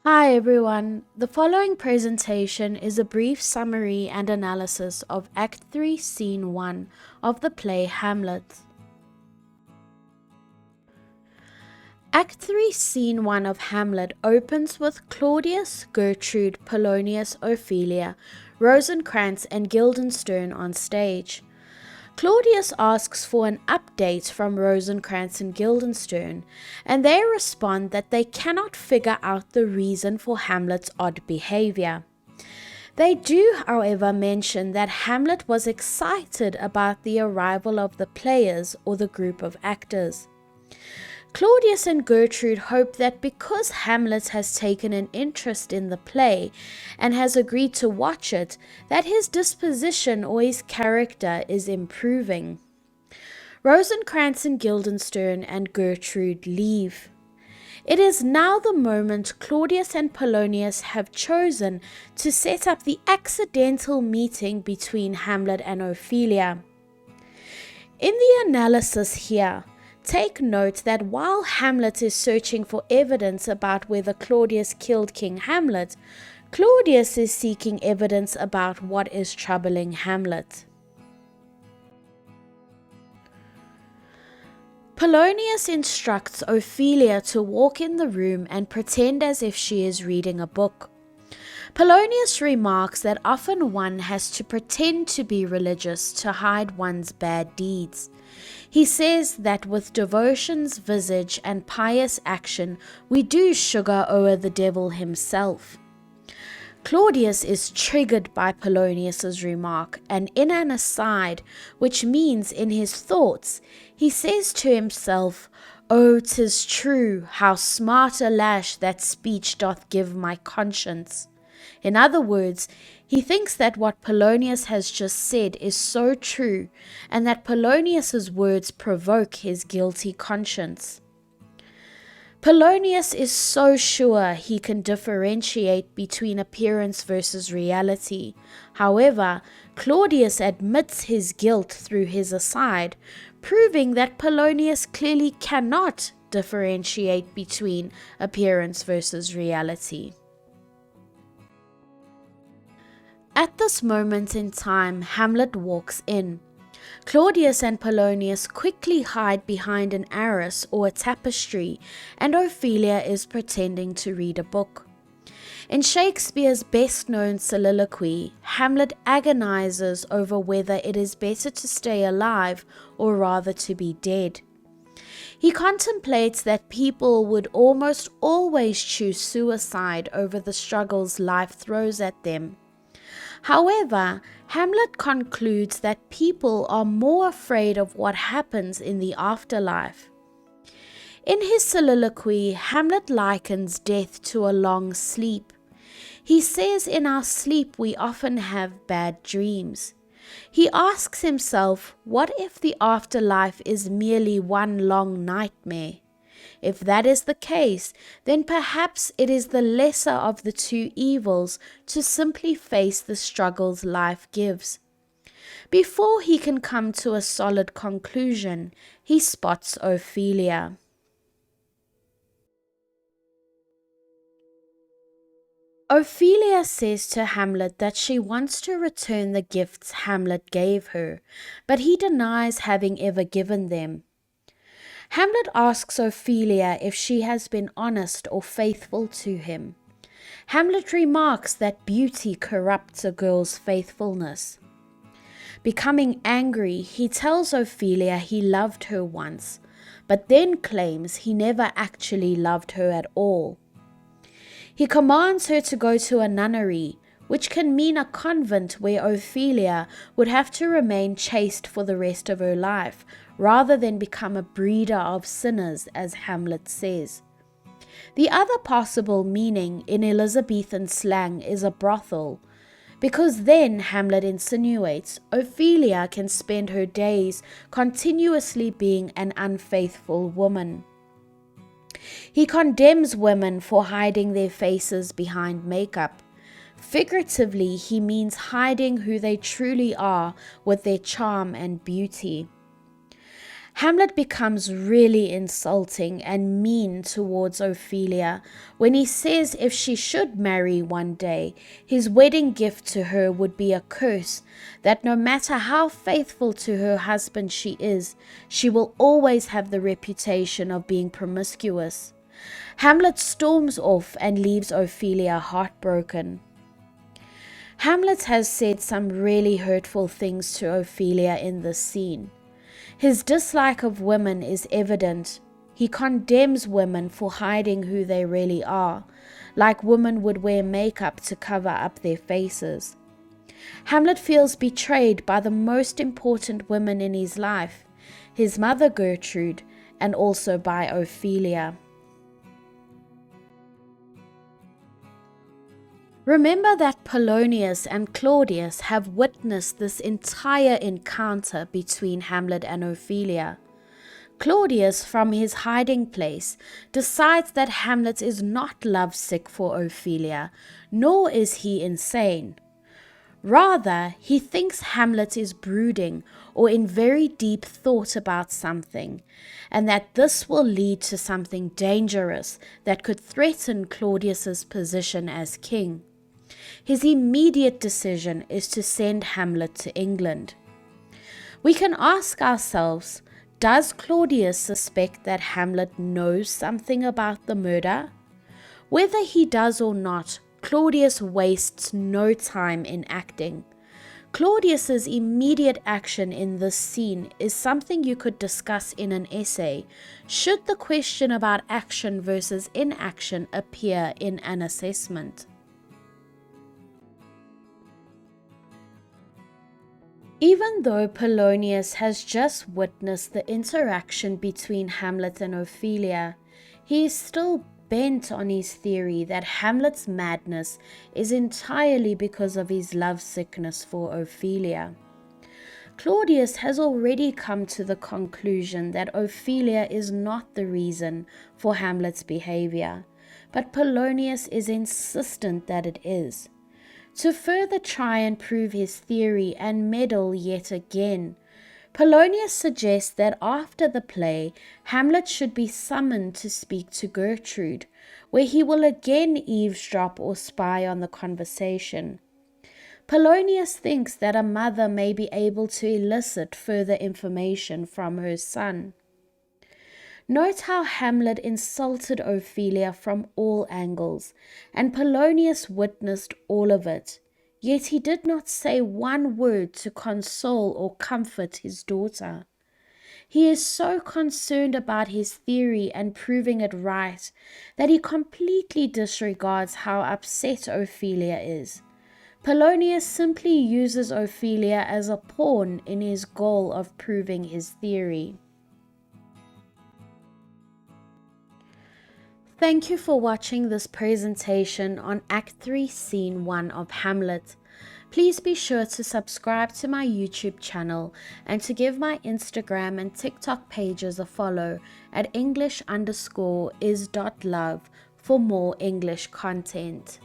Hi everyone, the following presentation is a brief summary and analysis of Act 3, Scene 1 of the play Hamlet. Act 3, Scene 1 of Hamlet opens with Claudius, Gertrude, Polonius, Ophelia, Rosencrantz and Guildenstern on stage. Claudius asks for an update from Rosencrantz and Guildenstern, and they respond that they cannot figure out the reason for Hamlet's odd behavior. They do, however, mention that Hamlet was excited about the arrival of the players or the group of actors. Claudius and Gertrude hope that because Hamlet has taken an interest in the play and has agreed to watch it, that his disposition or his character is improving. Rosencrantz and Guildenstern and Gertrude leave. It is now the moment Claudius and Polonius have chosen to set up the accidental meeting between Hamlet and Ophelia. In the analysis here, take note that while Hamlet is searching for evidence about whether Claudius killed King Hamlet, Claudius is seeking evidence about what is troubling Hamlet. Polonius instructs Ophelia to walk in the room and pretend as if she is reading a book. Polonius remarks that often one has to pretend to be religious to hide one's bad deeds. He says that with devotion's visage and pious action, we do sugar o'er the devil himself. Claudius is triggered by Polonius's remark, and in an aside, which means in his thoughts, he says to himself, "Oh, 'tis true, how smart a lash that speech doth give my conscience." In other words, he thinks that what Polonius has just said is so true, and that Polonius's words provoke his guilty conscience. Polonius is so sure he can differentiate between appearance versus reality. However, Claudius admits his guilt through his aside, proving that Polonius clearly cannot differentiate between appearance versus reality. At this moment in time, Hamlet walks in. Claudius and Polonius quickly hide behind an arras or a tapestry, and Ophelia is pretending to read a book. In Shakespeare's best-known soliloquy, Hamlet agonizes over whether it is better to stay alive or rather to be dead. He contemplates that people would almost always choose suicide over the struggles life throws at them. However, Hamlet concludes that people are more afraid of what happens in the afterlife. In his soliloquy, Hamlet likens death to a long sleep. He says in our sleep we often have bad dreams. He asks himself, what if the afterlife is merely one long nightmare? If that is the case, then perhaps it is the lesser of the two evils to simply face the struggles life gives. Before he can come to a solid conclusion, he spots Ophelia. Ophelia says to Hamlet that she wants to return the gifts Hamlet gave her, but he denies having ever given them. Hamlet asks Ophelia if she has been honest or faithful to him. Hamlet remarks that beauty corrupts a girl's faithfulness. Becoming angry, he tells Ophelia he loved her once, but then claims he never actually loved her at all. He commands her to go to a nunnery, which can mean a convent where Ophelia would have to remain chaste for the rest of her life, rather than become a breeder of sinners, as Hamlet says. The other possible meaning in Elizabethan slang is a brothel, because then, Hamlet insinuates, Ophelia can spend her days continuously being an unfaithful woman. He condemns women for hiding their faces behind makeup. Figuratively, he means hiding who they truly are with their charm and beauty. Hamlet becomes really insulting and mean towards Ophelia when he says if she should marry one day, his wedding gift to her would be a curse, that no matter how faithful to her husband she is, she will always have the reputation of being promiscuous. Hamlet storms off and leaves Ophelia heartbroken. Hamlet has said some really hurtful things to Ophelia in this scene. His dislike of women is evident. He condemns women for hiding who they really are, like women would wear makeup to cover up their faces. Hamlet feels betrayed by the most important women in his life, his mother Gertrude, and also by Ophelia. Remember that Polonius and Claudius have witnessed this entire encounter between Hamlet and Ophelia. Claudius, from his hiding place, decides that Hamlet is not lovesick for Ophelia, nor is he insane. Rather, he thinks Hamlet is brooding or in very deep thought about something, and that this will lead to something dangerous that could threaten Claudius's position as king. His immediate decision is to send Hamlet to England. We can ask ourselves, does Claudius suspect that Hamlet knows something about the murder? Whether he does or not, Claudius wastes no time in acting. Claudius's immediate action in this scene is something you could discuss in an essay, should the question about action versus inaction appear in an assessment. Even though Polonius has just witnessed the interaction between Hamlet and Ophelia, he is still bent on his theory that Hamlet's madness is entirely because of his lovesickness for Ophelia. Claudius has already come to the conclusion that Ophelia is not the reason for Hamlet's behavior, but Polonius is insistent that it is. To further try and prove his theory and meddle yet again, Polonius suggests that after the play, Hamlet should be summoned to speak to Gertrude, where he will again eavesdrop or spy on the conversation. Polonius thinks that a mother may be able to elicit further information from her son. Note how Hamlet insulted Ophelia from all angles, and Polonius witnessed all of it, yet he did not say one word to console or comfort his daughter. He is so concerned about his theory and proving it right that he completely disregards how upset Ophelia is. Polonius simply uses Ophelia as a pawn in his goal of proving his theory. Thank you for watching this presentation on Act 3, Scene 1 of Hamlet. Please be sure to subscribe to my YouTube channel and to give my Instagram and TikTok pages a follow at English_is.love for more English content.